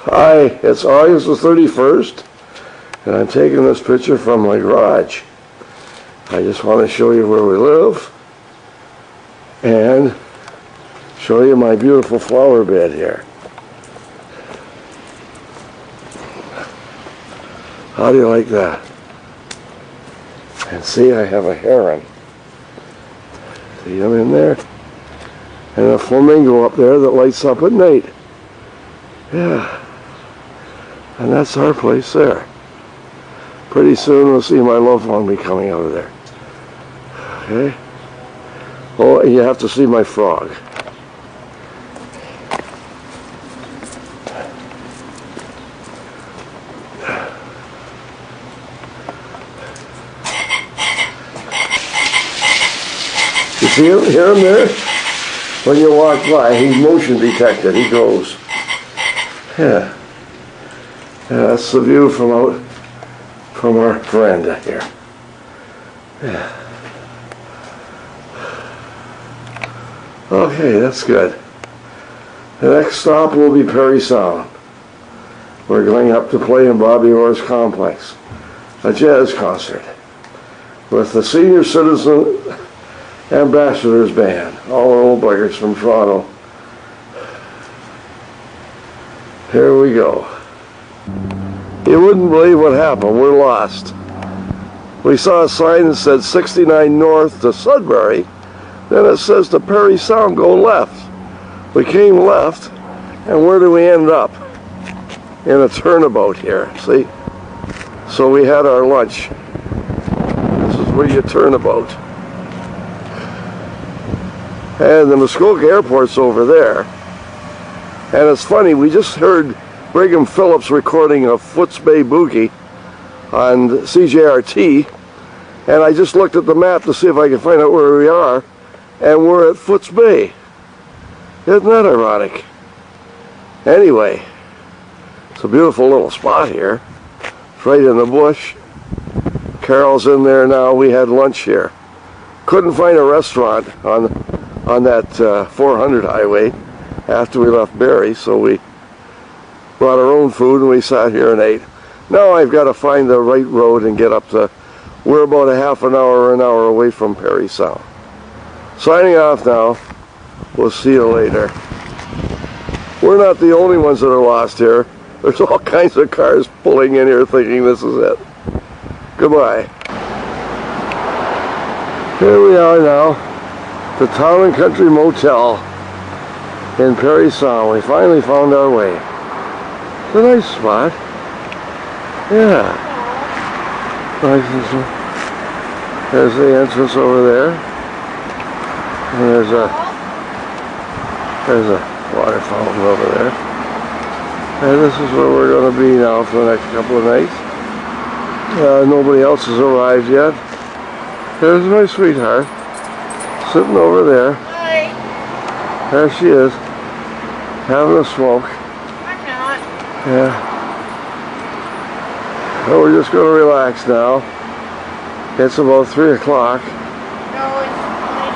Hi, it's August the 31st, and I'm taking this picture from my garage. I just want to show you where we live and show you my beautiful flower bed here. How do you like that? And see, I have a heron. See him in there? And a flamingo up there that lights up at night. Yeah. And that's our place there. Pretty soon we'll see my loved one be coming out of there. Okay? Oh, and you have to see my frog. You see him? Hear him there? When you walk by, he's motion detected. He goes. Yeah. That's the view from out from our veranda here. Yeah. Okay, that's good. The next stop will be Parry Sound. We're going up to play in Bobby Orr's complex, a jazz concert with the Senior Citizen Ambassadors Band, all the old buggers from Toronto. Here we go. You wouldn't believe what happened. We're lost. We saw a sign that said 69 north to Sudbury. Then it says to Parry Sound, go left. We came left, and where do we end up? In a turnabout here, see? So we had our lunch. This is where you turn about. And the Muskoka Airport's over there. And it's funny, we just heard Brigham Phillips recording a Foots Bay Boogie on CJRT, and I just looked at the map to see if I could find out where we are, and we're at Foots Bay. Isn't that ironic? Anyway, it's a beautiful little spot here. It's right in the bush. Carol's in there now. We had lunch here. Couldn't find a restaurant on that 400 highway after we left Barrie, so we brought our own food and we sat here and ate. Now I've got to find the right road and get up to, we're about a half an hour or an hour away from Parry Sound. Signing off now. We'll see you later. We're not the only ones that are lost here. There's all kinds of cars pulling in here thinking this is it. Goodbye. Here we are now, the Town and Country Motel in Parry Sound. We finally found our way. It's a nice spot. Yeah. Nice. There's the entrance over there. And there's a water fountain over there. And this is where we're going to be now for the next couple of nights. Nobody else has arrived yet. There's my sweetheart sitting over there. Hi. There she is, having a smoke. I'm not. Yeah. So we're just going to relax now. It's about 3 o'clock. No, it's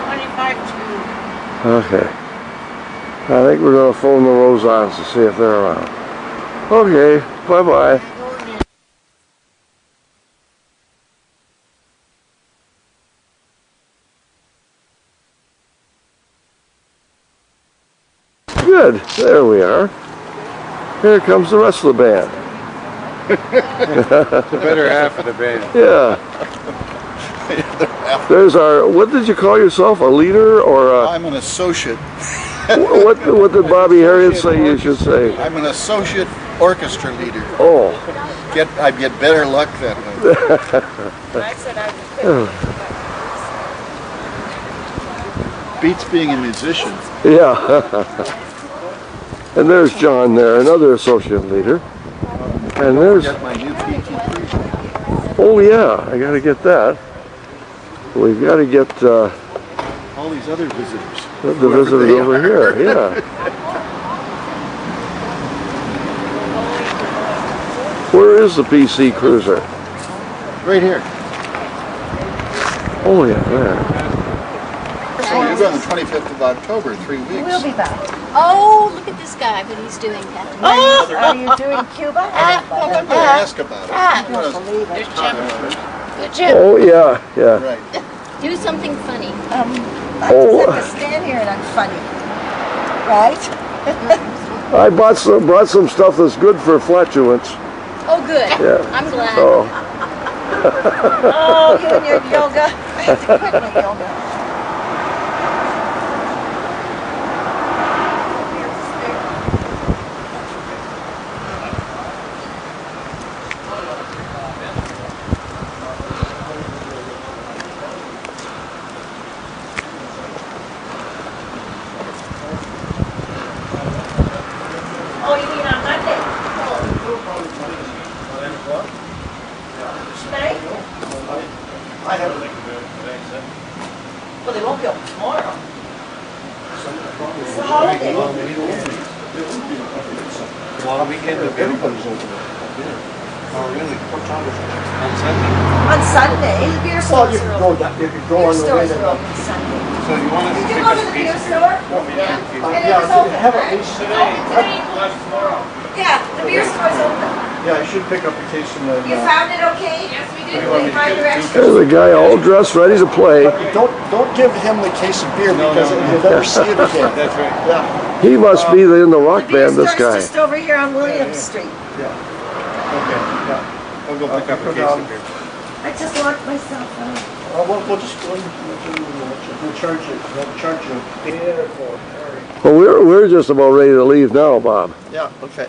25 to. Okay. I think we're going to phone the Rosans to see if they're around. Okay, bye-bye. Good, there we are. Here comes the rest of the band. The better half of the band. Yeah. There's our, what did you call yourself? A leader or a... I'm an associate. What did Bobby Harriet say you should say? I'm an associate orchestra leader. Oh. I get better luck that way. I said I was Beats being a musician. Yeah. And there's John there, another associate leader. And there's... Got my new PT Cruiser. Oh yeah, I got to get that. We've got to get all these other visitors. the visitors over here, yeah. Where is the PC Cruiser? Right here. Oh yeah, there. So you're going the 25th of October, 3 weeks. We'll be back. Oh, look at this guy, what he's doing. Are you doing Cuba? I'm going to ask about it. Ah, You wanna- there's Jim. Good Jim. Oh, yeah, yeah. Right. Do something funny. I just have to stand here and I'm funny. Right? I brought some stuff that's good for flatulence. Oh, good. Yeah. I'm glad. So, Oh, you and your yoga. I have to quit my yoga. Oh, you mean on Monday? Tonight? I have Well, they won't be open tomorrow. It's a holiday. Long weekend of everybody's open. Oh, really? What time is it? On Sunday? On Sunday, the beer Well, stores you are can open. go down, you can go Beer on the way stores to are open Sunday. So you want us to Did you pick go up to a the piece beer of store? Yeah. And it yeah, was so open, have a right? piece today? Today? Tomorrow. Yeah, the beer store's open. Yeah, I should pick up a case in the. You found it okay? Yes, we did. In my direction. there's a guy all dressed, ready to play. Don't give him the case of beer because you'll never see it again. That's right. Yeah. He must be in the rock The beer band, this store's guy. just over here on Williams Street. Okay. Yeah. I'll go pick up a Go case down. of beer. I just locked myself out. We'll just go in. We'll charge you. We'll charge you. Well, we're just about ready to leave now, Bob. Yeah. Okay.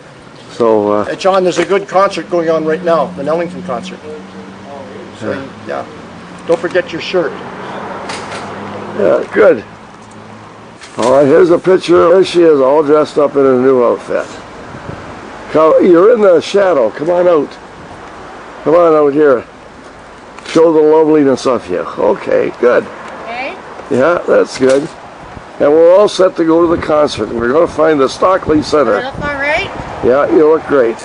So, John, there's a good concert going on right now, an Ellington concert. So, yeah. Don't forget your shirt. yeah, good. All right, here's a picture. There she is, all dressed up in a new outfit. You're in the shadow. Come on out. Come on out here. Show the loveliness of you. Okay, good. Okay. Yeah, that's good. And we're all set to go to the concert. We're going to find the Stockley Center. Look all right? Yeah, you look great.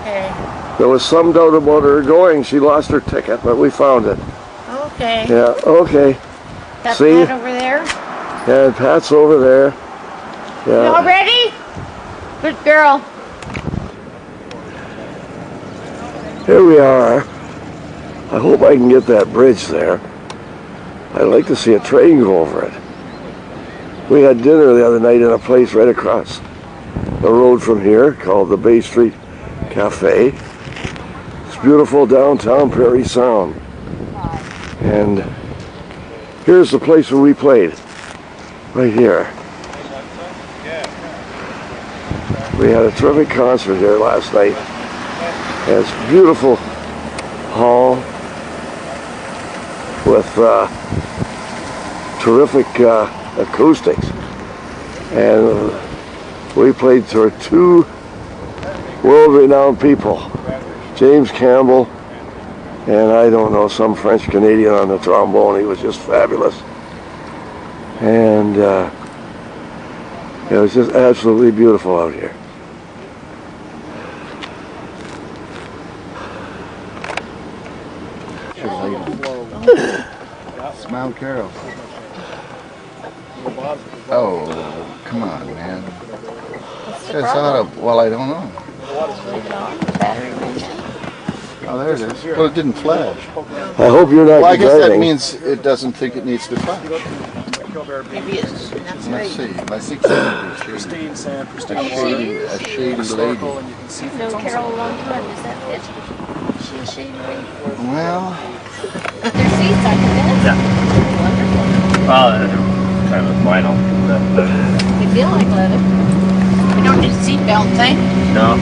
Okay. There was some doubt about her going. She lost her ticket, but we found it. Okay. Yeah, okay. That's See? Pat over there. And Pat's over there. You all Yeah. ready? Good girl. Here we are. I hope I can get that bridge there. I'd like to see a train go over it. We had dinner the other night in a place right across the road from here called the Bay Street Cafe. It's beautiful downtown Parry Sound. And here's the place where we played. Right here. We had a terrific concert here last night. And it's a beautiful hall with terrific acoustics. And we played to two world-renowned people, James Campbell and I don't know, some French Canadian on the trombone. He was just fabulous. And it was just absolutely beautiful out here. Smile Carol. Oh, come on, man. It's out of, well, I don't know. Oh, there it is. Well, it didn't flash. I hope you're not Well, I guess that driving. means it doesn't think it needs to flash. Maybe it's, that's Let's right. see. I think it's a shady lady. No Carol a long time. Is that it? Is she a shady lady? Well, Their seats, I can bet. Yeah. Wonderful. Well, kind of vinyl. They feel like leather. We don't need a seatbelt thing. No.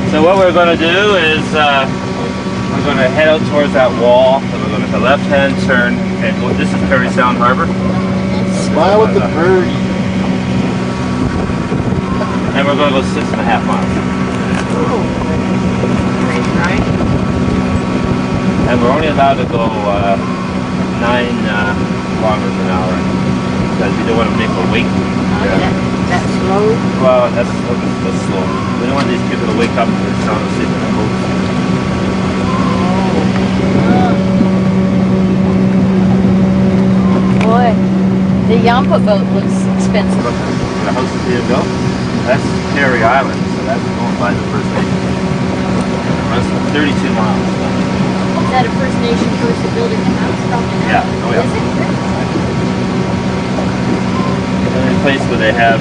So what we're going to do is we're going to head out towards that wall, and we're going to make a left-hand turn, and go, this is Parry Sound Harbor, smile at the bird. and we're going to go 6.5 miles. Right? And we're only allowed to go 9 kilometers an hour, because we don't want to make a wake. That's slow. Well, that's slow. We don't want these people to wake up to the sound of sleeping in the boat. Boy, The Yampa boat looks expensive. The house is being built. That's Parry Island, so that's owned by the First Nation. That's 32 miles. Is that a First Nation person building the house? Yeah, oh yeah. Is it? The only place where they have,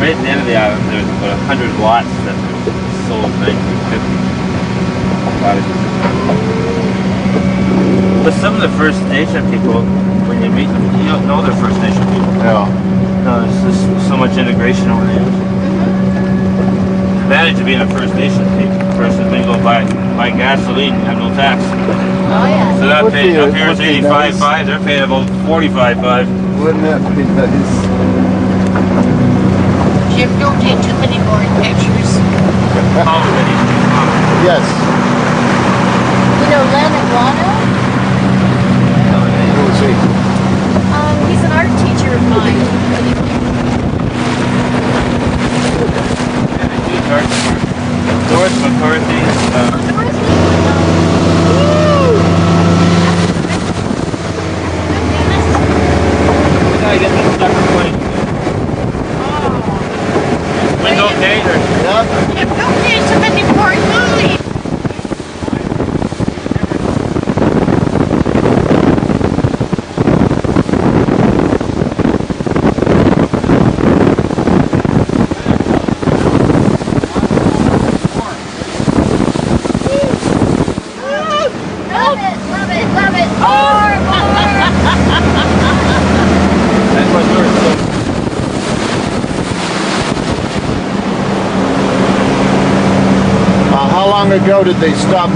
right at the end of the island, there's about 100 lots that were sold in 1950. But some of the First Nation people, when you meet them, you don't know they're First Nation people. No. No, there's just so much integration over the years. The advantage of being a First Nation person is when you go buy gasoline, you have no tax. Oh yeah. So that Would pay be- up here is would be 85.5, nice. they're paying about 45.5. Wouldn't that be nice? Jim, don't take too many more pictures. Yes. You know Len Iguano? Who is he? He's an art teacher of mine. Doris McCarthy, I get this stuck in place. Window okay? Yeah. Don't take so many more movies. Love it, love it, love it. More, more. That's what Doris said. How long ago did they stop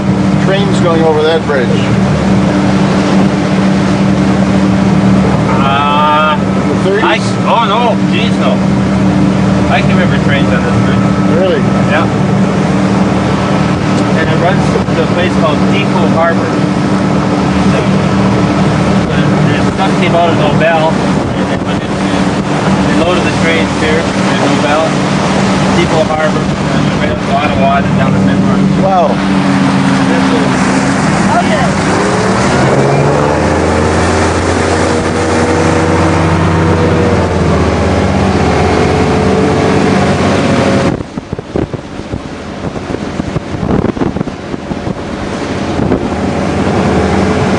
trains going over that bridge? The 30s? Oh no, geez no. I can remember trains on this bridge. Really? Yeah. And it runs to a place called Depot Harbor. So, the stuff came out of Nobel, and they loaded the trains here at Nobel, Depot Harbor, and right up to Ottawa and down to St. Martin. Wow.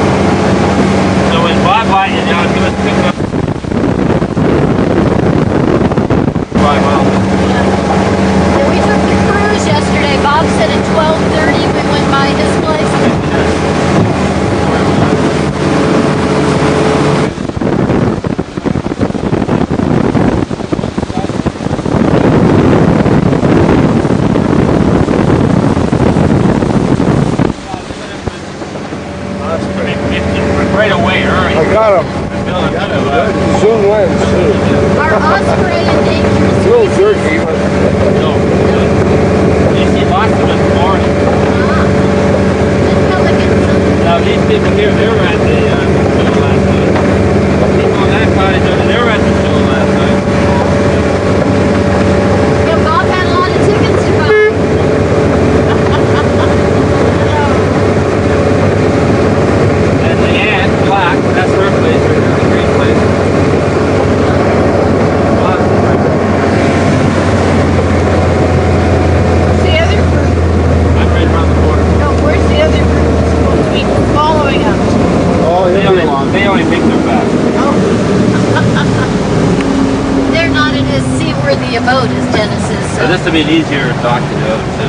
So when Bob bought you down, he was picking up 5 miles. We took the cruise yesterday. Bob said at 12:30 we went by his place. Right away, early. I got him. Soon wins too. Our osprey endangered It's a little jerky, but You see lots of it in Florida. Now these people here, they were at the show last night. People in that cottage, they were at the show last night. Yeah, Bob had a lot of tickets to buy. And the aunt, Black, that's her place, her great place. Where's the other group? I'm right around the corner. No, where's the other group that's supposed to be following us? Oh, They only think they're fast. Oh. They're not in as seaworthy a boat as Dennis is. So this will be an easier dock to go to.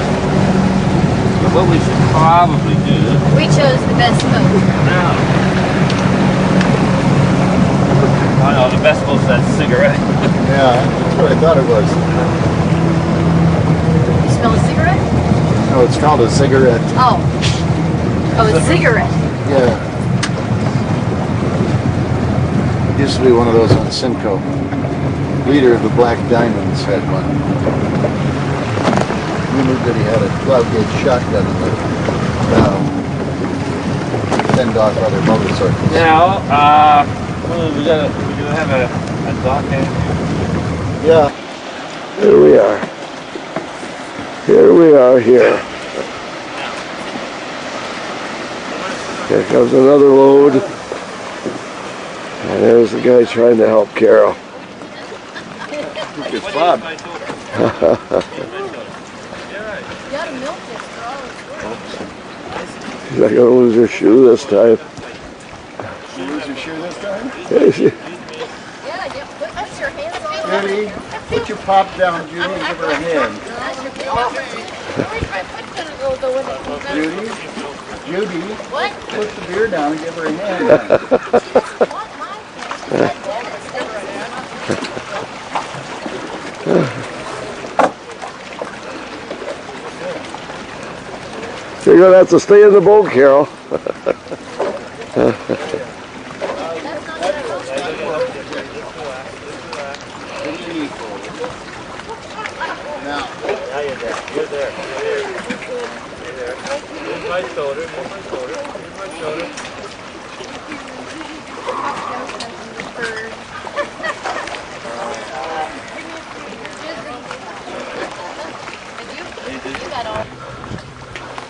But what we should probably do We chose the best boat. now. Oh no, the best boat's that cigarette. Yeah, that's what I thought it was. You smell a cigarette? No, it's called a cigarette. Oh. Oh, a cigarette. Yeah. Used to be one of those on Simcoe. Leader of the Black Diamonds had one. We knew that he had a 12-gauge shotgun in the fend off other motorcycles. Now, we gotta have a dock in. Yeah. here we are. Here we are here. Here comes another load. And there's the guy trying to help Carol. It's Bob. You gotta milk this for all it's worth. She's not gonna lose her shoe this time. You lose your shoe this time? Yeah, you put your hands on Judy, put your pop down, Judy, and give her a hand. Judy, Judy, What? put the beer down and give her a hand. You're gonna have to stay in the boat, Carol. You're there. Here's my shoulder. Here's my shoulder.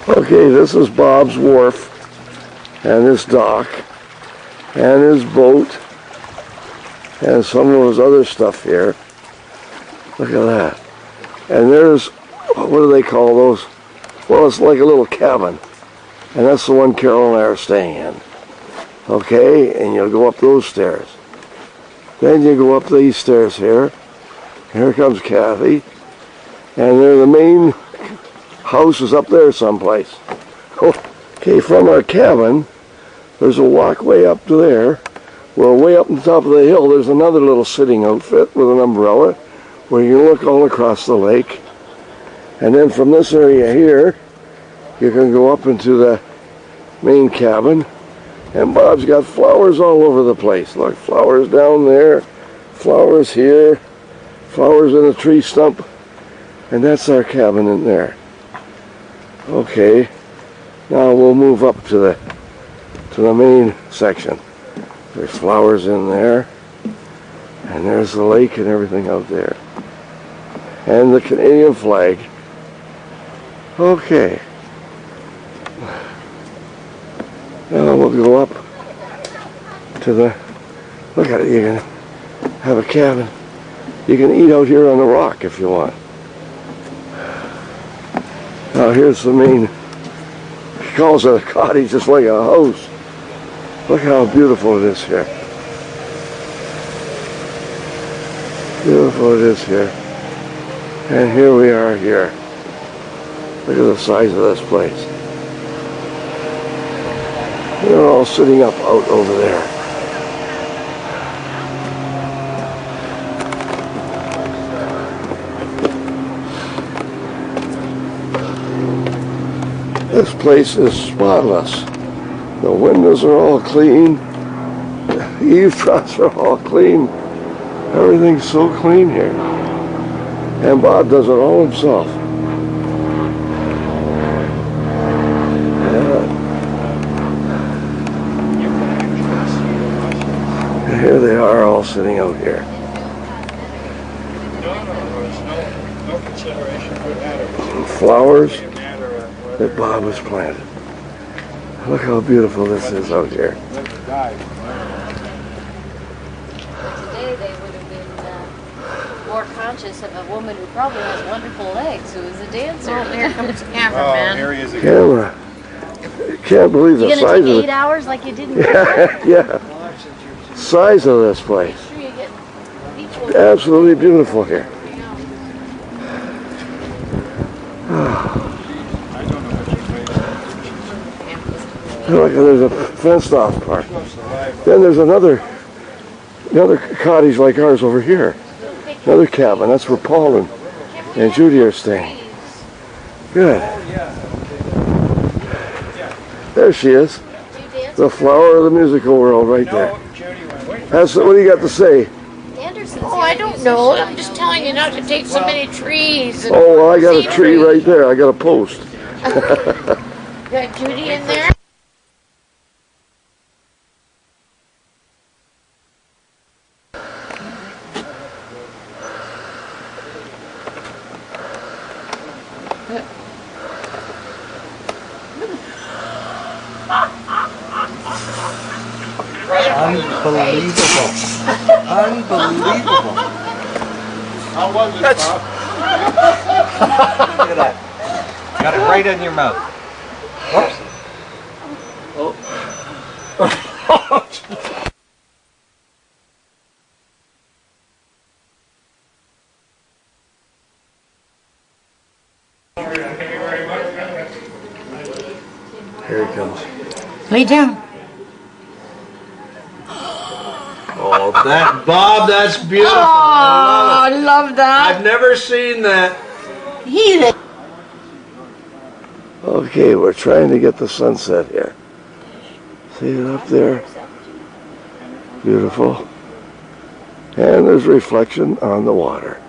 Okay, this is Bob's wharf and his dock and his boat and some of his other stuff here. Look at that. And there's, what do they call those? Well, it's like a little cabin. And that's the one Carol and I are staying in. Okay, and you'll go up those stairs. Then you go up these stairs here. Here comes Kathy. And there the main house is up there someplace. Okay, from our cabin, there's a walkway up to there. Well, way up on the top of the hill, there's another little sitting outfit with an umbrella where you can look all across the lake. And then from this area here, you can go up into the main cabin. And Bob's got flowers all over the place. Look, flowers down there, flowers here, flowers in a tree stump. And that's our cabin in there. Okay, now we'll move up to the main section. There's flowers in there, and there's the lake and everything out there, and the Canadian flag. Okay, now we'll go up to the, look at it, you can have a cabin. You can eat out here on the rock if you want. Now here's the main, he calls it a cottage, just like a house. Look how beautiful it is here. Beautiful it is here. And here we are here. Look at the size of this place. They're all sitting up out over there. This place is spotless. The windows are all clean. The eave troughs are all clean. Everything's so clean here. And Bob does it all himself. And here they are all sitting out here. No consideration for that. Flowers that Bob has planted. Look how beautiful this is out here. Today they would have been more conscious of a woman who probably has wonderful legs, who is a dancer. Oh, here comes the Oh, cameraman. here he is again. Camera. Can't believe the You size gonna of take it. 8 hours like you did in Yeah. Size of this place. Make sure you get beach Absolutely beautiful here. Look, there's a fenced off part. Then there's another cottage like ours over here. Another cabin. That's where Paul and Judy are staying. Good. There she is. The flower of the musical world right there. What do you got to say? Anderson's Oh, I don't know. I'm just telling you not to take so many trees. And Oh, well, I got a tree right there. I got a post. got Judy in there. Unbelievable. Unbelievable. How was it, That's- Bob? Look at that. Got it right in your mouth. Whoops. Here he comes. Lay down. Oh, that, Bob, that's beautiful. Oh, I love I love it. that. I've never seen that. He Okay, we're trying to get the sunset here. See it up there? Beautiful. And there's reflection on the water.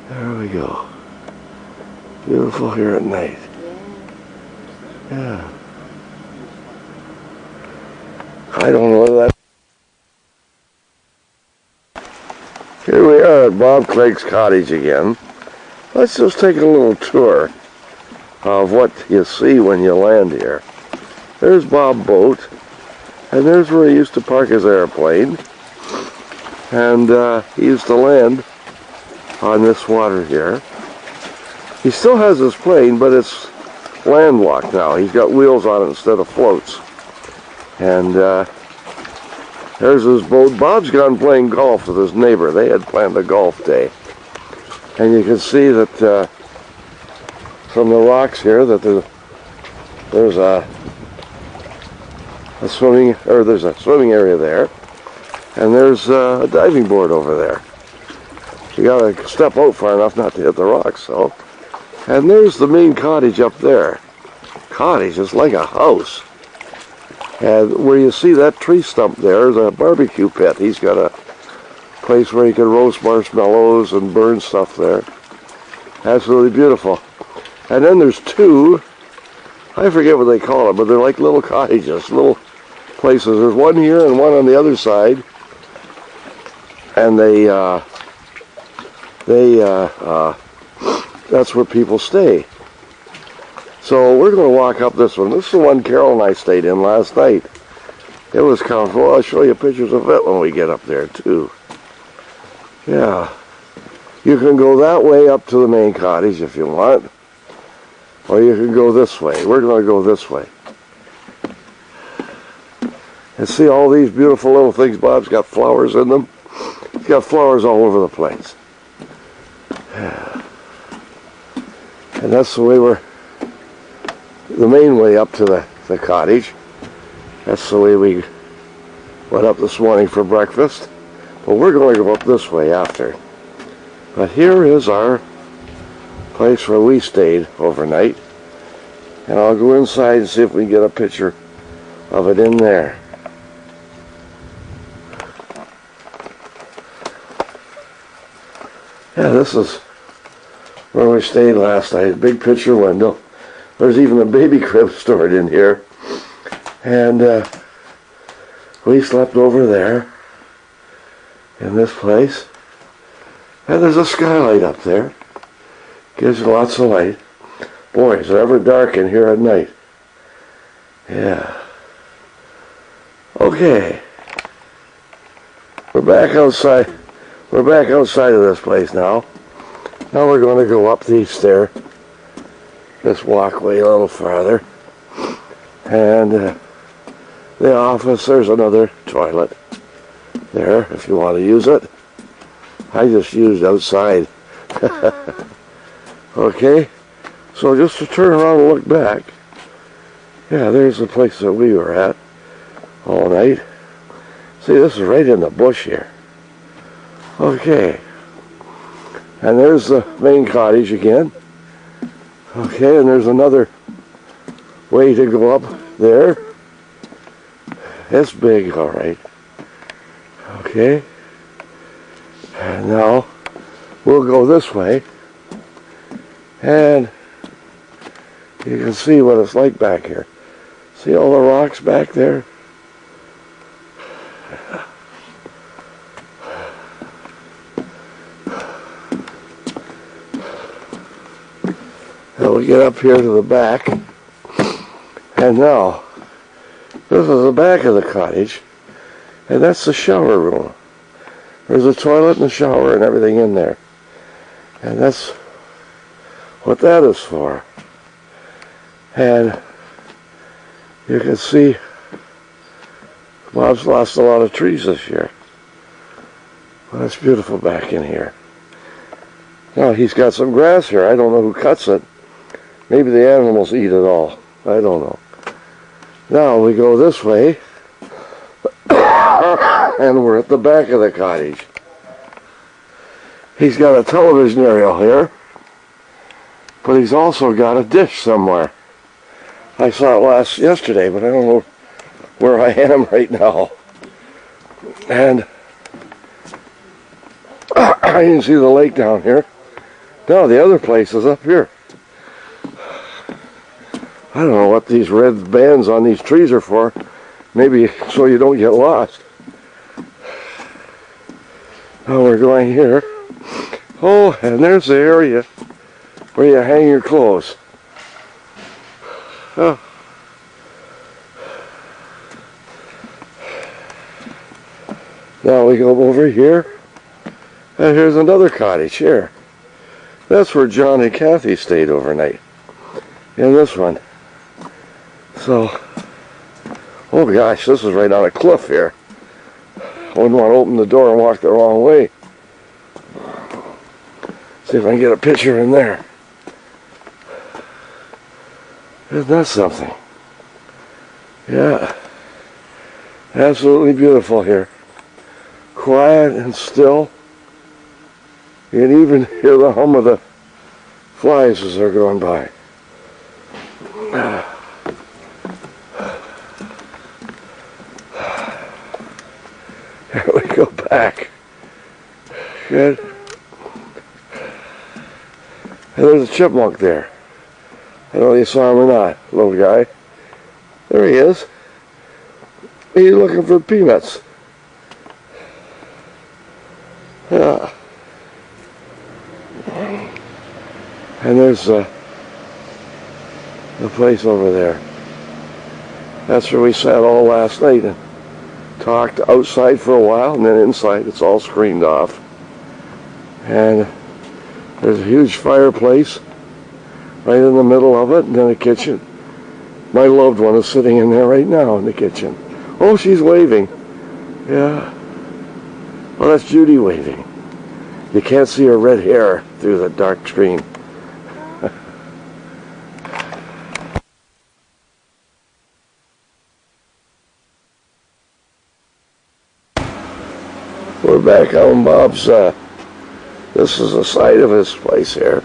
There we go. Beautiful here at night. Yeah. I don't know whether that. Here we are at Bob Clegg's cottage again. Let's just take a little tour of what you see when you land here. There's Bob Boat, and there's where he used to park his airplane. And he used to land on this water here. He still has his plane, but it's landlocked now. He's got wheels on it instead of floats. And there's his boat. Bob's gone playing golf with his neighbor. They had planned a golf day. And you can see that from the rocks here that there's a swimming area there, and there's a diving board over there. You gotta step out far enough not to hit the rocks. So, and there's the main cottage up there. Cottage is like a house. And where you see that tree stump there is a barbecue pit. He's got a place where you can roast marshmallows and burn stuff there. Absolutely beautiful. And then there's two, I forget what they call it, but they're like little cottages, little places. There's one here and one on the other side. And that's where people stay. So we're going to walk up this one. This is the one Carol and I stayed in last night. It was comfortable. I'll show you pictures of it when we get up there too. Yeah. You can go that way up to the main cottage if you want. Or you can go this way. We're going to go this way. And see all these beautiful little things. Bob's got flowers in them. He's got flowers all over the place. Yeah. And that's the way the main way up to the cottage. That's the way we went up this morning for breakfast. But we're going to go up this way after. But here is our place where we stayed overnight. And I'll go inside and see if we can get a picture of it in there. Yeah, this is where we stayed last night. Big picture window. There's even a baby crib stored in here. And we slept over there in this place. And there's a skylight up there. Gives you lots of light. Boy, is it ever dark in here at night. Yeah. Okay. We're back outside. We're back outside of this place now. Now we're going to go up these stairs. This walkway a little farther. And the office, there's another toilet there if you want to use it. I just used outside. Okay, so just to turn around and look back, yeah, there's the place that we were at all night. See, this is right in the bush here. Okay, and there's the main cottage again. Okay, and there's another way to go up there. It's big, all right. Okay, and now we'll go this way. And you can see what it's like back here. See all the rocks back there? Now we get up here to the back. And now, this is the back of the cottage. And that's the shower room. There's a toilet and a shower and everything in there. And that's what that is for. And you can see Bob's lost a lot of trees this year. Well, it's beautiful back in here. Now he's got some grass here. I don't know who cuts it. Maybe the animals eat it all. I don't know. Now we go this way. And we're at the back of the cottage. He's got a television aerial here, but he's also got a dish somewhere. I saw it yesterday, but I don't know where I am right now. And I can see the lake down here. No, the other place is up here. I don't know what these red bands on these trees are for. Maybe so you don't get lost. Now we're going here. Oh, and there's the area where you hang your clothes. Oh. Now we go over here, and here's another cottage here. That's where John and Kathy stayed overnight, in this one. So, oh gosh, this is right on a cliff here. I wouldn't want to open the door and walk the wrong way. See if I can get a picture in there. Isn't that something? Yeah. Absolutely beautiful here. Quiet and still. You can even hear the hum of the flies as they're going by. Here we go back. Good. And there's a chipmunk there. I don't know if you saw him or not, little guy. There he is. He's looking for peanuts. Yeah. And there's the place over there. That's where we sat all last night and talked outside for a while, and then inside it's all screened off. And there's a huge fireplace right in the middle of it, and then a kitchen. My loved one is sitting in there right now in the kitchen. Oh, she's waving. Yeah. Well, that's Judy waving. You can't see her red hair through the dark screen. We're back on Bob's, this is the side of his place here.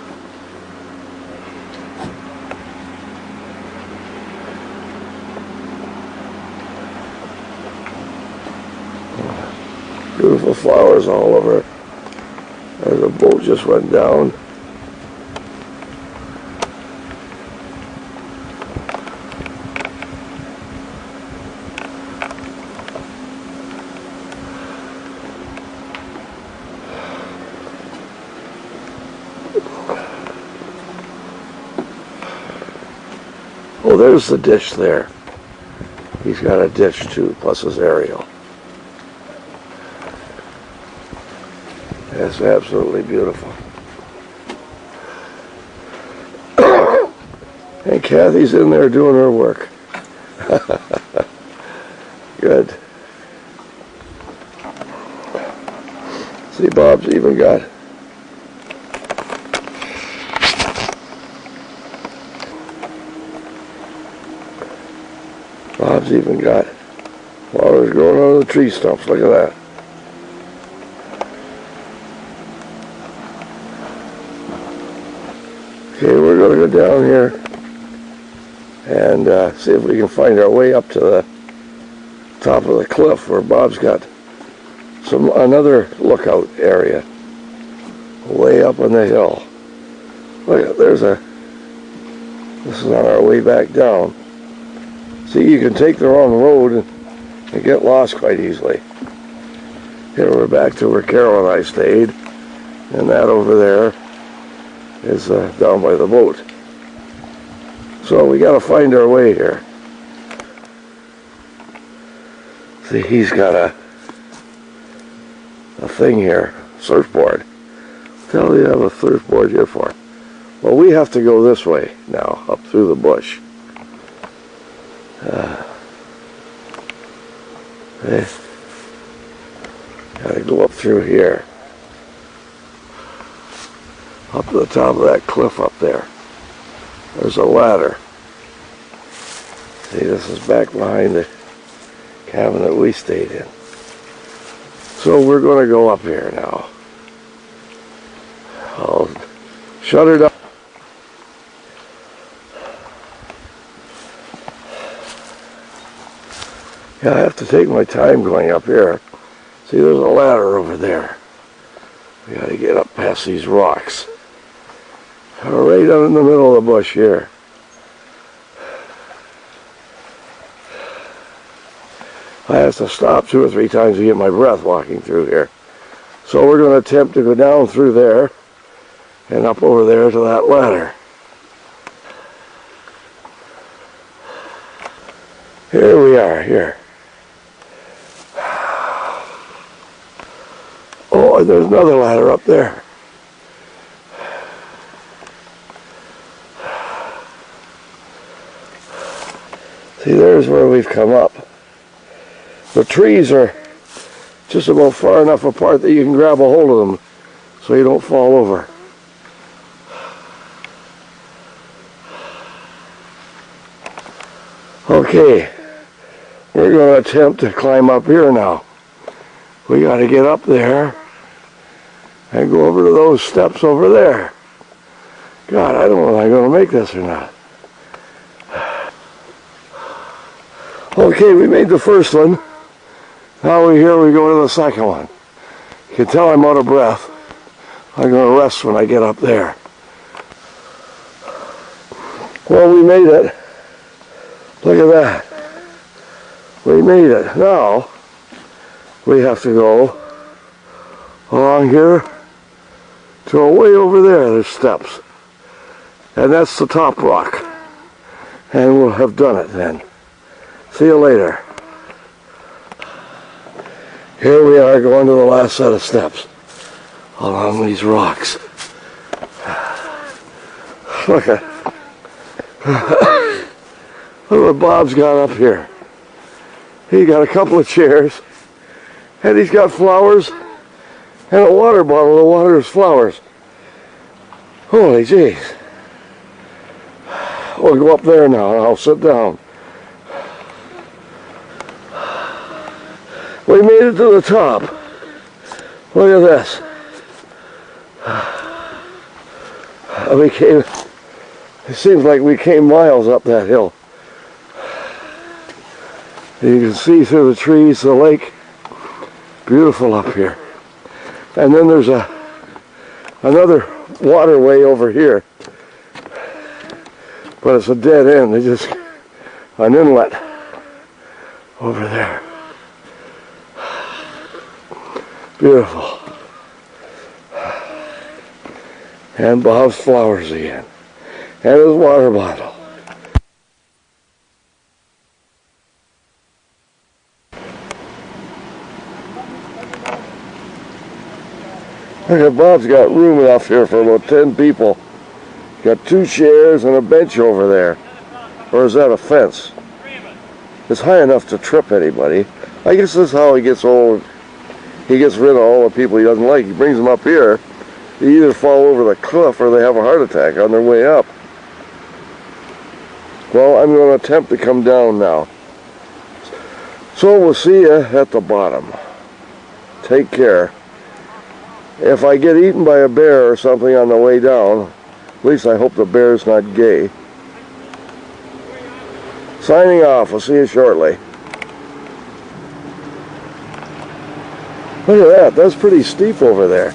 Beautiful flowers all over. There's a boat just went down. Oh, there's the dish there. He's got a dish too, plus his aerial. That's absolutely beautiful. And Kathy's in there doing her work. Good. See, Bob's even got flowers growing on the tree stumps. Look at that. Okay, we're going to go down here and see if we can find our way up to the top of the cliff where Bob's got another lookout area way up on the hill. Look, this is on our way back down. See, you can take the wrong road and get lost quite easily. Here we're back to where Carol and I stayed, and that over there is down by the boat. So we got to find our way here. See, he's got a thing here, surfboard. What the hell do you have a surfboard here for? Well, we have to go this way now, up through the bush. Gotta go up through here. Up to the top of that cliff up there. There's a ladder. See, this is back behind the cabin that we stayed in. So we're going to go up here now. I'll shut her down. Yeah, I have to take my time going up here. See, there's a ladder over there. We got to get up past these rocks. Right out in the middle of the bush here. I have to stop 2 or 3 times to get my breath walking through here. So we're going to attempt to go down through there and up over there to that ladder. Here we are, here. Oh, and there's another ladder up there. See, there's where we've come up. The trees are just about far enough apart that you can grab a hold of them so you don't fall over. Okay, we're going to attempt to climb up here now. We got to get up there and go over to those steps over there. God, I don't know if I'm going to make this or not. Okay, we made the first one. Now we go to the second one. You can tell I'm out of breath. I'm going to rest when I get up there. Well, we made it. Look at that. We made it. Now, we have to go along here to way over there. There's steps. And that's the top rock. And we'll have done it then. See you later. Here we are going to the last set of steps along these rocks. Look at look what Bob's got up here. He got a couple of chairs and he's got flowers and a water bottle to water his flowers. Holy jeez. We'll go up there now and I'll sit down. We made it to the top. Look at this. It seems like we came miles up that hill. You can see through the trees the lake. Beautiful up here. And then there's another waterway over here. But it's a dead end. There's just an inlet over there. Beautiful. And Bob's flowers again. And his water bottle. Look at Bob's got room enough here for about 10 people. Got 2 chairs and a bench over there. Or is that a fence? It's high enough to trip anybody. I guess this is how he gets old. He gets rid of all the people he doesn't like. He brings them up here. They either fall over the cliff or they have a heart attack on their way up. Well, I'm going to attempt to come down now. So we'll see you at the bottom. Take care. If I get eaten by a bear or something on the way down, at least I hope the bear's not gay. Signing off. We'll see you shortly. Look at that. That's pretty steep over there.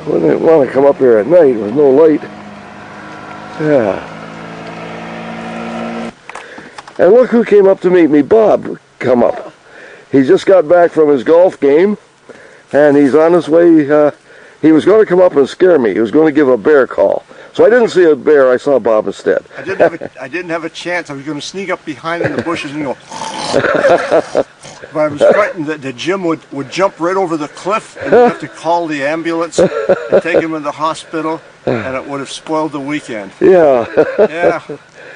Wouldn't want to come up here at night with no light. Yeah. And look who came up to meet me. Bob come up. He just got back from his golf game. And he's on his way. He was going to come up and scare me. He was going to give a bear call. So I didn't see a bear. I saw Bob instead. I didn't have a chance. I was going to sneak up behind in the bushes and go. But I was frightened that Jim would jump right over the cliff and we'd have to call the ambulance and take him to the hospital, and it would have spoiled the weekend. Yeah. Yeah.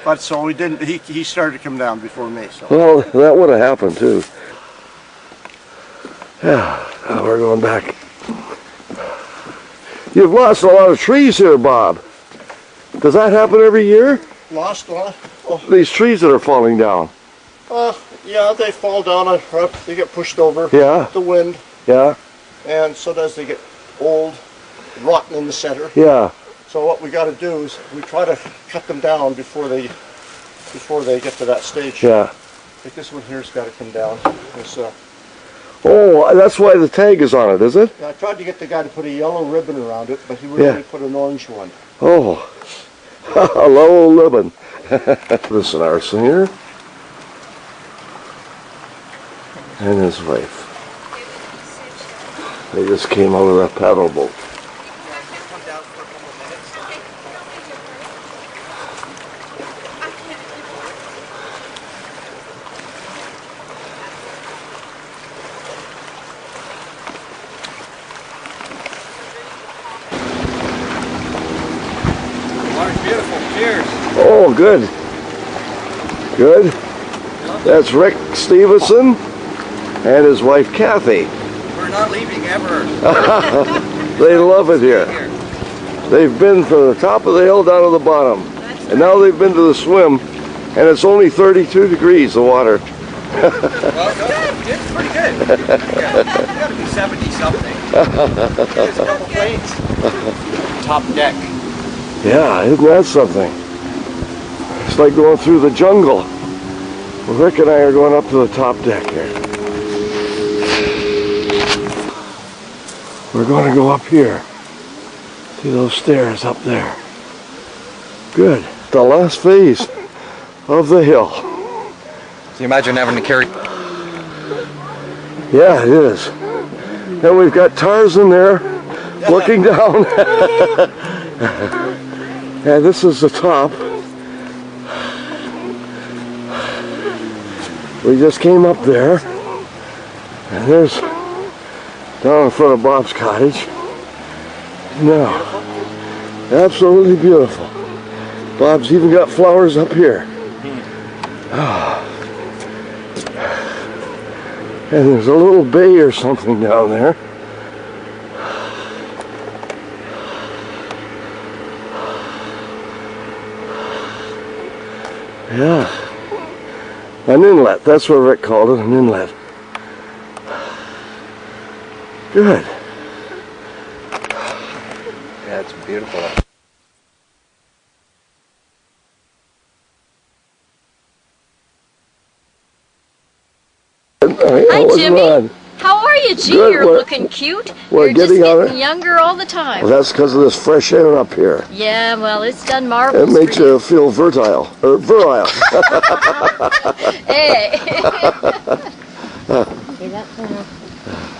But so we didn't. He started to come down before me. So. Well, that would have happened too. Yeah. Now we're going back. You've lost a lot of trees here, Bob. Does that happen every year? Lost a lot? Oh. These trees that are falling down. Yeah, they fall down, they get pushed over. Yeah. The wind. Yeah. And sometimes they get old, rotten in the center. Yeah. So what we got to do is we try to cut them down before they get to that stage. Yeah. Like this one here's got to come down. Oh, that's why the tag is on it, is it? I tried to get the guy to put a yellow ribbon around it, but he would only put an orange one. Oh, hello, ribbon. Listen, our singer and his wife. They just came out of that paddle boat. Beautiful. Cheers. Oh, good. Good. That's Rick Stevenson and his wife Kathy. We're not leaving ever. They love it here. They've been from the top of the hill down to the bottom. And now they've been to the swim, and it's only 32 degrees, the water. Well, it's pretty good. Yeah, it's got to be 70 something. There's a couple planes. Top deck. Yeah, isn't that something? It's like going through the jungle. Well, Rick and I are going up to the top deck here. We're going to go up here. See those stairs up there? Good. The last phase of the hill. Can you imagine having to carry? Yeah, it is. And we've got Tarzan there looking down. And this is the top. We just came up there. And there's down in front of Bob's cottage. No. Absolutely beautiful. Bob's even got flowers up here. Oh. And there's a little bay or something down there. Yeah. An inlet. That's what Rick called it, an inlet. Good. Yeah, it's beautiful. Hi, Jimmy. How are you? Gee, Good, you're we're- looking cute. we're You're just getting on getting younger all the time. Well, that's because of this fresh air up here. Yeah, well, it's done It marvelous makes for you. you feel fertile. Or virile. Hey.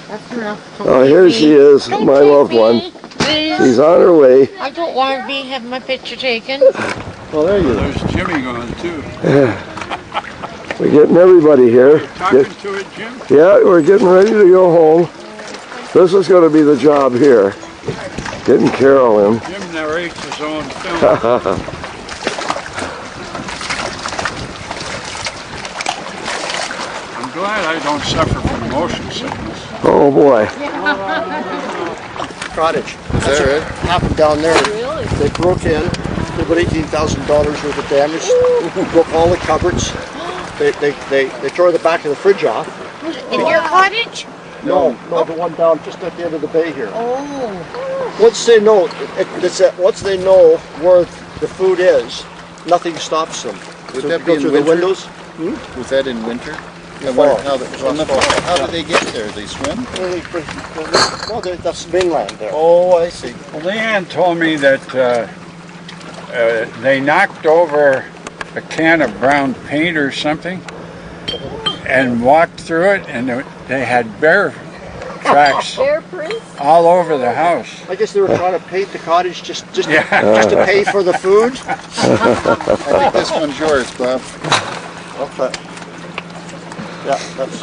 That's enough. Oh, here she is, my loved one. She's on her way. I don't want to have my picture taken. Oh, there you go. There's Jimmy going too. We're getting everybody here. Talking to it, Jim? Yeah, we're getting ready to go home. This is going to be the job here. Getting Carol in. Jim narrates his own film. I'm glad I don't suffer from motion sickness. Oh boy. Cottage. Is that right? Happened down there. Really? They broke in. They put $18,000 worth of damage. Broke all the cupboards. They tore the back of the fridge off. In your cottage? No, the one down just at the end of the bay here. Oh. Once they know, once they know where the food is, nothing stops them. Would So that you be go in through winter? the windows. Was that in winter? In fall. How do they get there? They swim? No, that's mainland there. Oh, I see. Well, Leanne told me that they knocked over a can of brown paint or something and walked through it, and they had bear tracks Bear prints? all over the house. I guess they were trying to paint the cottage just to pay for the food. I think this one's yours, Bob. Okay. Yeah, that's.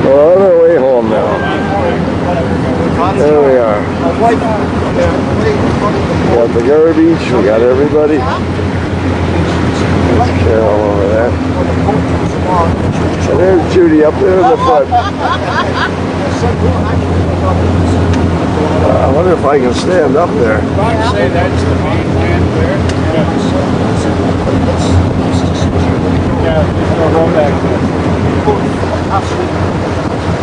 We're on our way home now. There we are. We got the garbage, we got everybody. Carol over there. And there's Judy up there in the front. I wonder if I can stand up there. I'd say that's the main land there. Yeah, there's no road back there.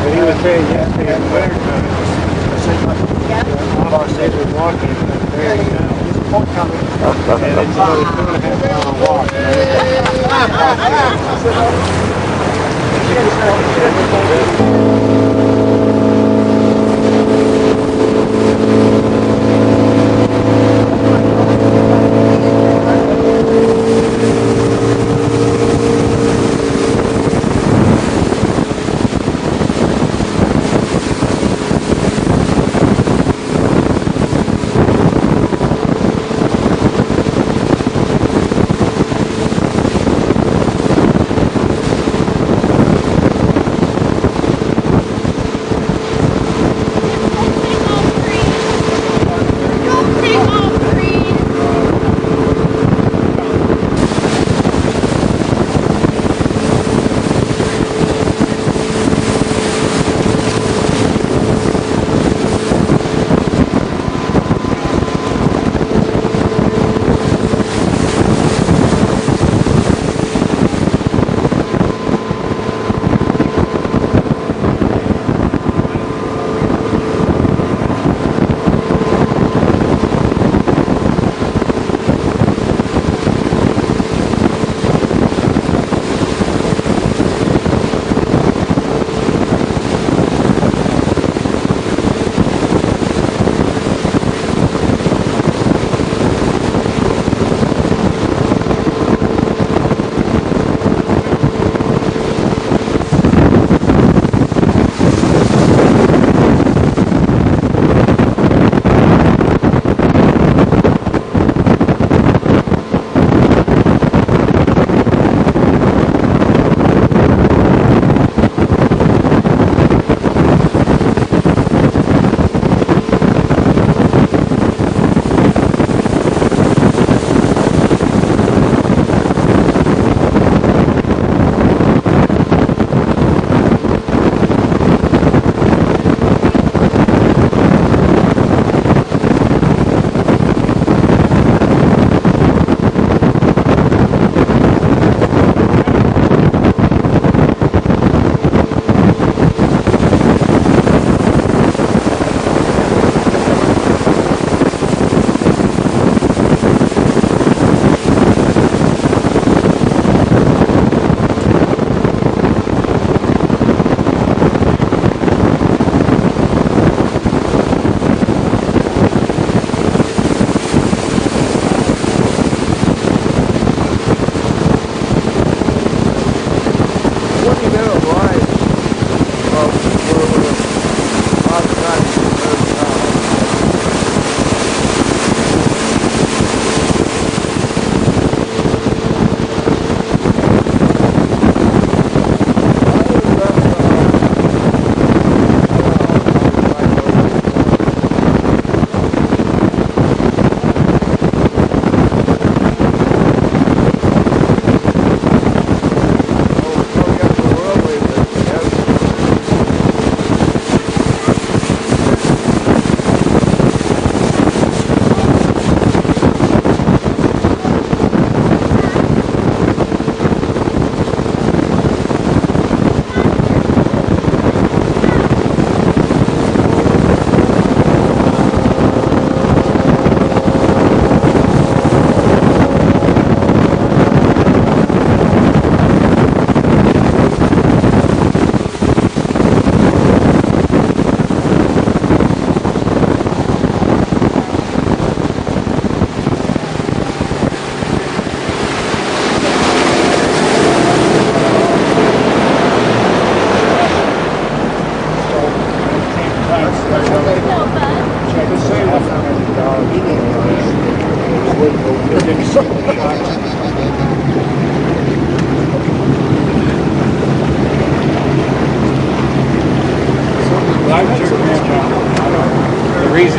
But he was saying yesterday in winter time, I said we're walking, but there and it's about a 2.5 hour walk.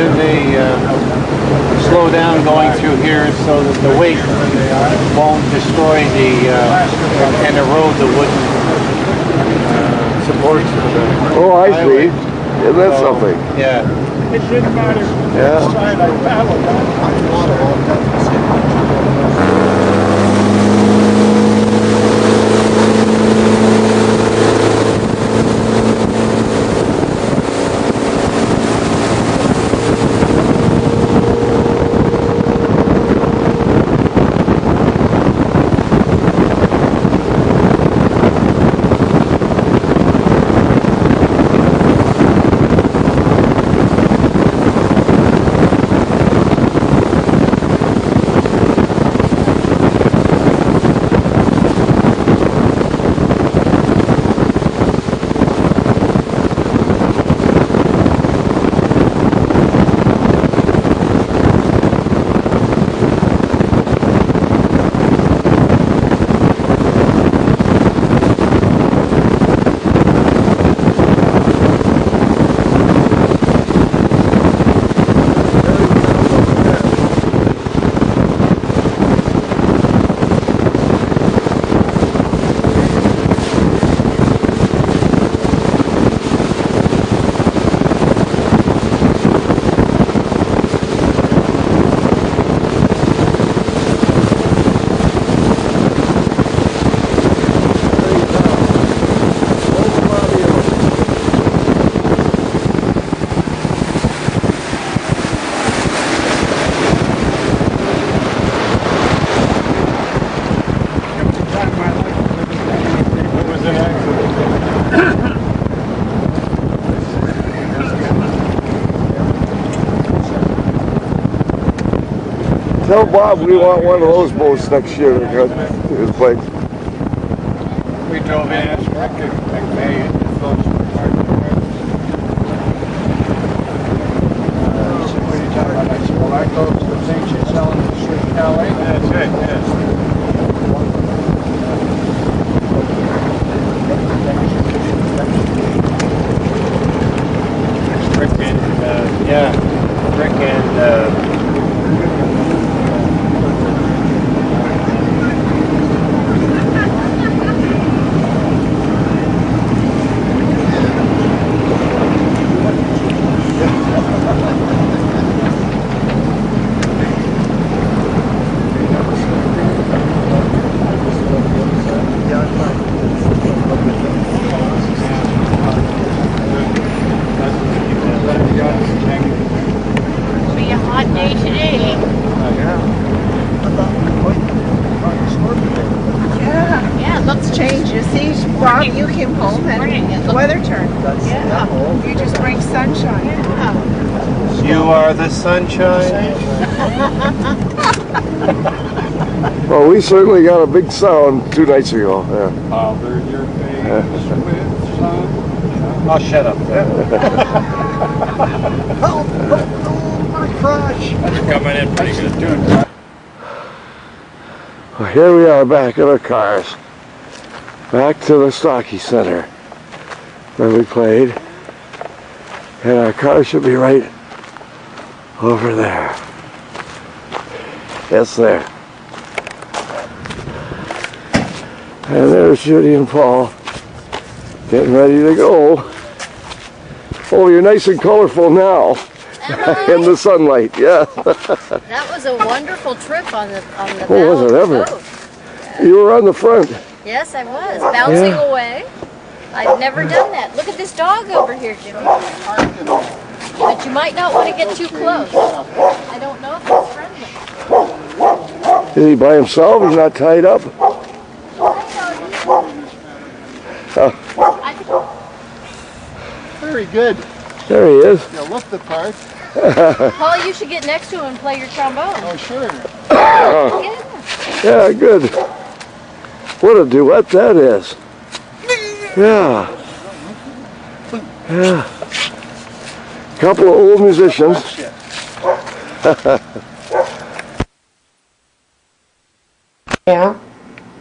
reason they slow down going through here is so that the weight won't destroy the and erode the wooden supports of the Oh, I highway. see. Isn't that something? Yeah. It didn't matter Yeah. which side I paddled on. Tell Bob we want one of those boats next year to go to his place. We drove in, asked Rick if they closed the park. He said, what are you talking about? I said, well, I go to the things you're selling in Sweet Valley. That's right, yes. Rick and, yeah, Rick and, It'll be a hot day today. Yeah. Yeah, it looks Change. You see, Bob, you came home and the weather turned. Yeah. You just bring sunshine. you are the sunshine. Well, we certainly got a big sound 2 nights ago. Yeah. Powder your face with sun. Oh, shut up. That's coming in pretty good too. Well, here we are back in our cars. Back to the Stocky Center where we played. And our car should be right over there. Yes, there. And there's Judy and Paul getting ready to go. Oh, you're nice and colorful now in the sunlight. Yeah. That was a wonderful trip on the Oh, was it ever? boat. You were on the front. Yes, I was bouncing away. I've never done that. Look at this dog over here, Jimmy. But you might not want to get too close. I don't know if it's friendly. Is he by himself? He's not tied up? Very good. There he is. You looked the part. Paul, you should get next to him and play your trombone. Oh, sure. Yeah. Yeah, good. What a duet that is. Yeah. Yeah. Couple of old musicians. Yeah.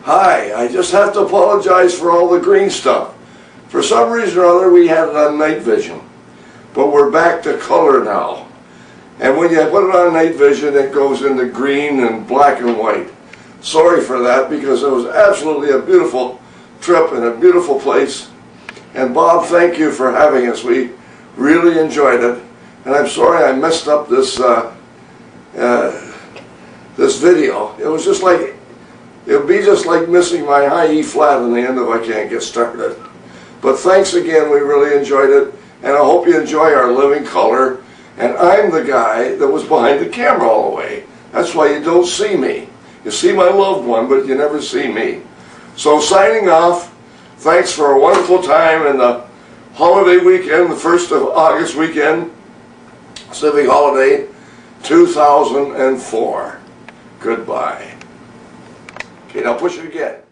Hi, I just have to apologize for all the green stuff. For some reason or other, we had it on night vision. But we're back to color now. And when you put it on night vision, it goes into green and black and white. Sorry for that, because it was absolutely a beautiful trip and a beautiful place. And Bob, thank you for having us. We really enjoyed it. And I'm sorry I messed up this this video. It was just like, it would be just like missing my high E flat in the end if I can't get started. But thanks again, we really enjoyed it. And I hope you enjoy our living color. And I'm the guy that was behind the camera all the way. That's why you don't see me. You see my loved one, but you never see me. So signing off, thanks for a wonderful time in the holiday weekend, the 1st of August weekend, Civic Holiday 2004. Goodbye. Okay, now push it again.